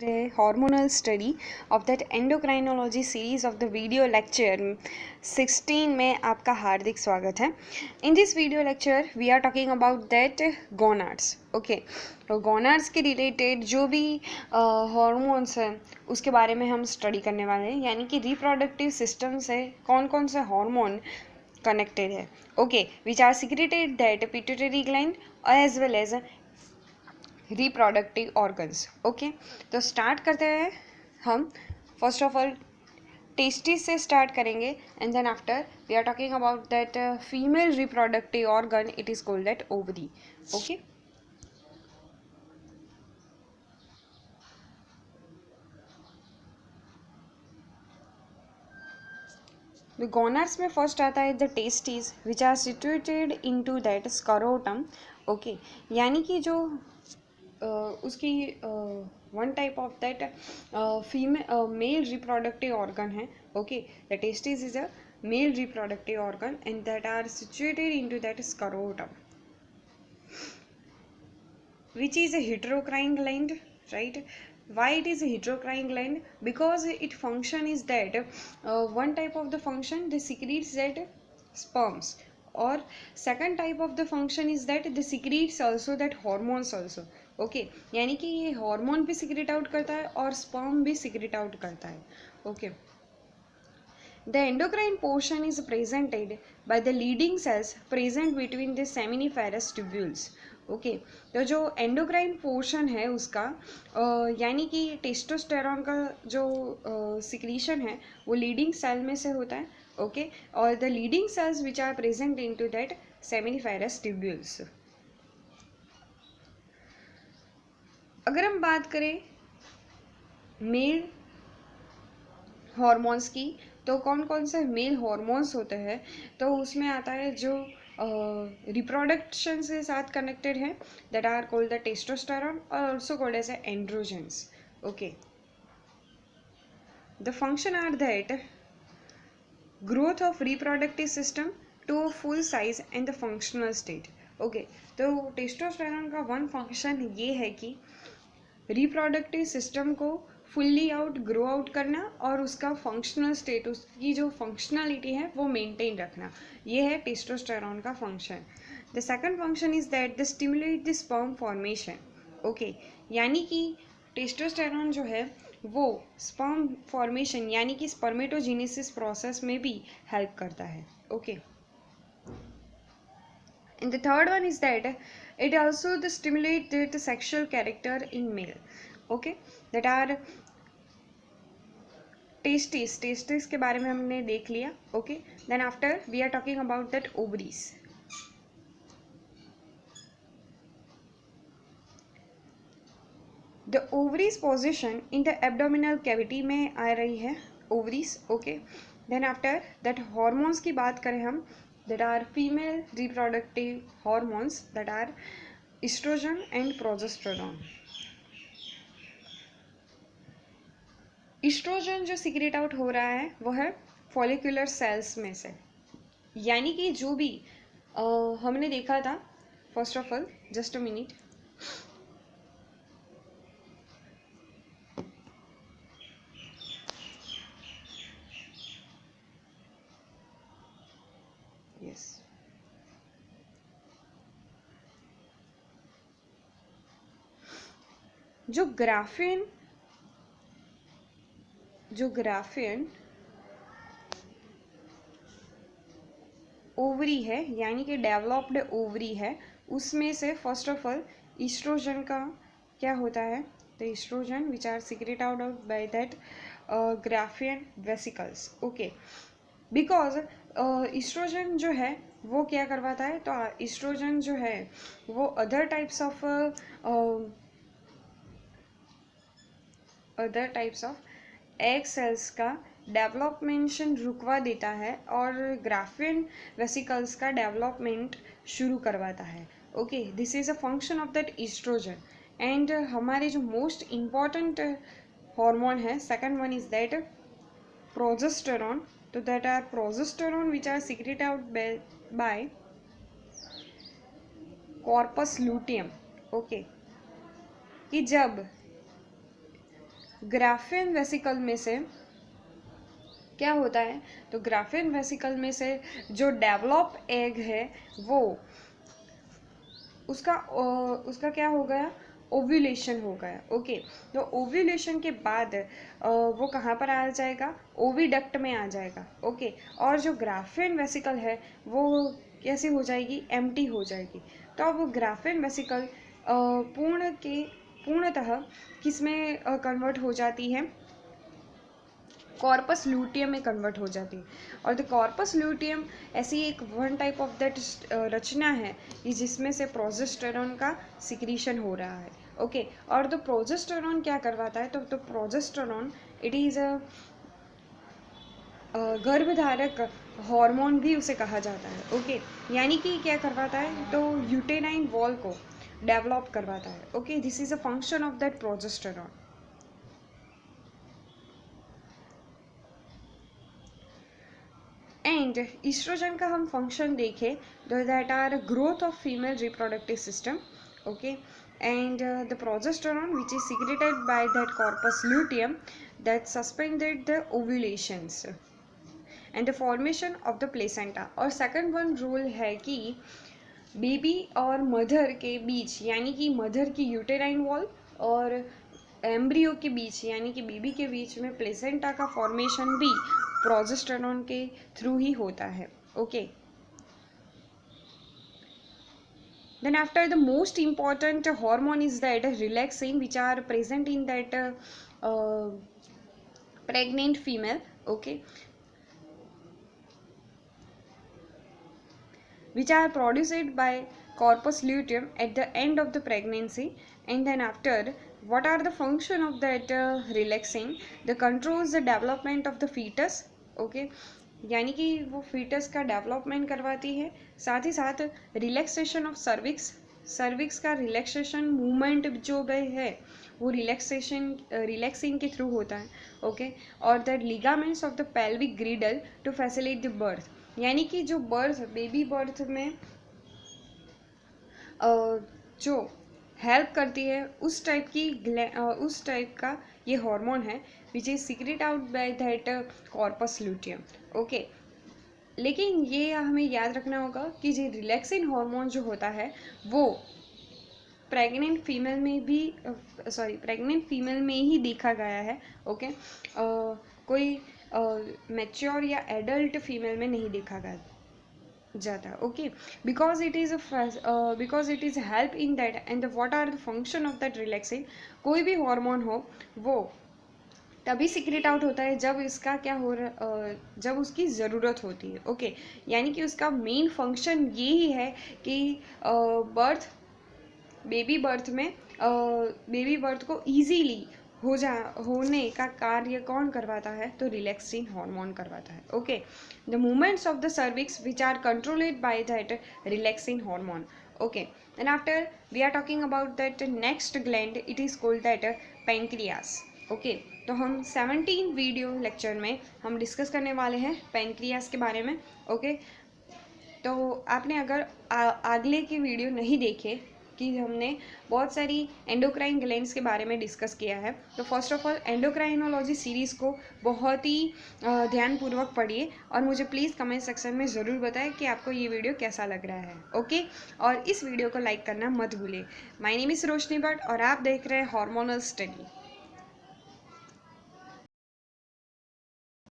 hormonal study of that endocrinology series of the video lecture 16 में आपका हार्दिक स्वागत है. In this video lecture we are talking about that gonads. Okay, तो gonads के related जो भी hormones हैं उसके बारे में हम study करने वाले हैं, यानी कि reproductive system से कौन कौन से hormone connected है. Okay, which are secreted that pituitary gland as well as reproductive organs. Okay, तो स्टार्ट करते हैं हम. फर्स्ट ऑफ ऑल टेस्टिस से स्टार्ट करेंगे and then after we are talking about that female reproductive organ. It is called that ovary. Okay, the gonads में first आता है the testis which are situated into that scrotum. Okay, यानी कि जो उसकी one type of that female male reproductive organ है. Okay, the testis is a mail reproductive organ and that are situated into that scrotum which is a heterocrine gland, right? Why it is a heterocrine gland? Because it function is that one type of the function they secretes that sperms, or second type of the function is that they secretes also that hormones also. Okay, यानी कि ये hormone भी secrete out करता है और sperm भी secrete out करता है. Okay, the endocrine portion is presented by the leading cells present between the seminiferous tubules. Okay, तो जो एंडोक्राइन पोर्शन है उसका यानी कि टेस्टोस्टेरॉन का जो सिक्रीशन है वो लीडिंग सेल में से होता है. ओके, और the leading cells which are present into that seminiferous tubules. अगर हम बात करें मेल हॉर्मोन्स की, तो कौन कौन से मेल हॉर्मोन्स होते हैं, तो उसमें आता है जो रिप्रोडक्शन से साथ कनेक्टेड है that are called the testosterone और also called as androgens. Okay, the function are that growth of reproductive system to a full size and the functional state. Okay, तो टेस्टोस्टेरॉन का वन फंक्शन ये है कि reproductive system को fully out grow out करना और उसका functional state, उसकी जो फंक्शनलिटी है वो मेंटेन रखना. ये है टेस्टोस्टेरॉन का function. The second function is that the stimulate the sperm formation. Okay, यानी कि टेस्टोस्टेरॉन जो है वो स्पर्म फॉर्मेशन यानी कि स्पर्मेटोजेनेसिस प्रोसेस में भी हेल्प करता है. Okay, and the third one is that it also the stimulate the sexual character in male. Okay, that are testis के बारे में हमने देख लिया. Okay, then after we are talking about that ovaries. The ovaries position in the abdominal cavity में आ रही है ovaries. Okay, then after that hormones की बात करें हम, that are female reproductive hormones that are estrogen and progesterone. Estrogen जो secrete out हो रहा है वो है फॉलिकुलर सेल्स में से, यानी कि जो भी हमने देखा था. First of all just a minute. Yes, जो ग्राफियन ओवरी है यानी कि डेवलप्ड ओवरी है, उसमें से फर्स्ट ऑफ ऑल ईस्ट्रोजन का क्या होता है, the estrogen which are secrete out by that graafian vesicles. Okay, because estrogen जो है वो क्या करवाता है, तो ईस्ट्रोजन जो है वो other types of egg cells का डेवलपमेंशन रुकवा देता है और ग्राफियन वेसिकल्स का डेवलपमेंट शुरू करवाता है. Okay, this is a function of that estrogen. And हमारे जो मोस्ट इम्पॉर्टेंट हार्मोन है second one is that progesterone. तो that are progesterone which are secrete out by corpus luteum. Okay, कि जब ग्राफियन वेसिकल में से क्या होता है, तो ग्राफियन वेसिकल में से जो डेवलप एग है वो उसका क्या हो गया, ओव्यूलेशन हो गया। ओके, तो ओव्यूलेशन के बाद वो कहाँ पर आ जाएगा, ओविडक्ट में आ जाएगा। ओके, और जो ग्राफियन वेसिकल है वो कैसी हो जाएगी, एम्प्टी हो जाएगी। तो अब ग्राफियन वेसिकल पूर्णतः किसमें कन्वर्ट हो जाती है, कॉर्पस ल्यूटियम में कन्वर्ट हो जाती है। और द कॉर्पस ल्यूटियम ऐसी एक वन टाइप ऑफ दैट रचना है कि जिसमें से प्रोजेस्टेरॉन का सिक्रीशन हो रहा है। ओके, और द प्रोजेस्टेरॉन क्या करवाता है, तो प्रोजेस्टेरॉन इट इज़ अ गर्भधारक हार्मोन भी उसे कहा जाता है। ओके, यानी कि क्या करवाता है, तो यूटेराइन वॉल को डेवलप करवाता है। Okay, this is a function of that progesterone. And estrogen का हम फंक्शन देखें तो that are growth of female reproductive system. Okay, and the progesterone which is secreted by that corpus luteum that suspended the ovulations and the formation of the placenta। और second one rule है कि baby और mother के बीच, यानी कि mother की uterine wall और embryo के बीच यानी कि बेबी के बीच में प्लेसेंटा का फॉर्मेशन भी प्रोजेस्टेरॉन के थ्रू ही होता है। Okay, then after the most important hormone is that relaxin which are present in that pregnant female. Okay, which are produced by corpus luteum at the end of the pregnancy. And then after, what are the function of that relaxing, the controls the development of the fetus। okay, यानी कि वो foetus का development करवाती है, साथ ही साथ relaxation of cervix का relaxation movement जो है वो रिलैक्सिंग के थ्रू होता है। ओके, और that ligaments of the pelvic girdle to facilitate the birth, यानी कि जो बर्थ बेबी बर्थ में जो हेल्प करती है उस टाइप का ये हार्मोन है which is secret out by that corpus luteum. Okay, लेकिन ये हमें याद रखना होगा कि जो रिलैक्सिन हार्मोन जो होता है वो प्रेग्नेंट फीमेल में ही देखा गया है। ओके, कोई मैच्योर या एडल्ट फीमेल में नहीं देखा गया जाता। Okay, because it is help in that and what are the function of that relaxin. कोई भी हार्मोन हो वो तभी सीक्रेट आउट होता है जब इसका क्या हो रहा, जब उसकी ज़रूरत होती है। ओके, यानी कि उसका मेन फंक्शन ये ही है कि बेबी बर्थ को इजीली होने का कार्य कौन करवाता है, तो रिलैक्सिन हार्मोन करवाता है। Okay, the movements of the cervix which are controlled by that relaxin hormone. Okay, and after we are talking about that next gland, it is called that pancreas. Okay, तो हम 17 video lecture में हम discuss करने वाले हैं pancreas के बारे में। ओके, तो आपने अगर अगले की वीडियो नहीं देखे कि हमने बहुत सारी एंडोक्राइन ग्लैंड्स के बारे में डिस्कस किया है, तो first of all endocrinology series को बहुत ही ध्यानपूर्वक पढ़िए और मुझे प्लीज़ कमेंट सेक्शन में ज़रूर बताएं कि आपको ये वीडियो कैसा लग रहा है। ओके, और इस वीडियो को लाइक करना मत भूलिए। माय नेम इज़ रोशनी भट्ट और आप देख रहे हैं हार्मोनल स्टडी।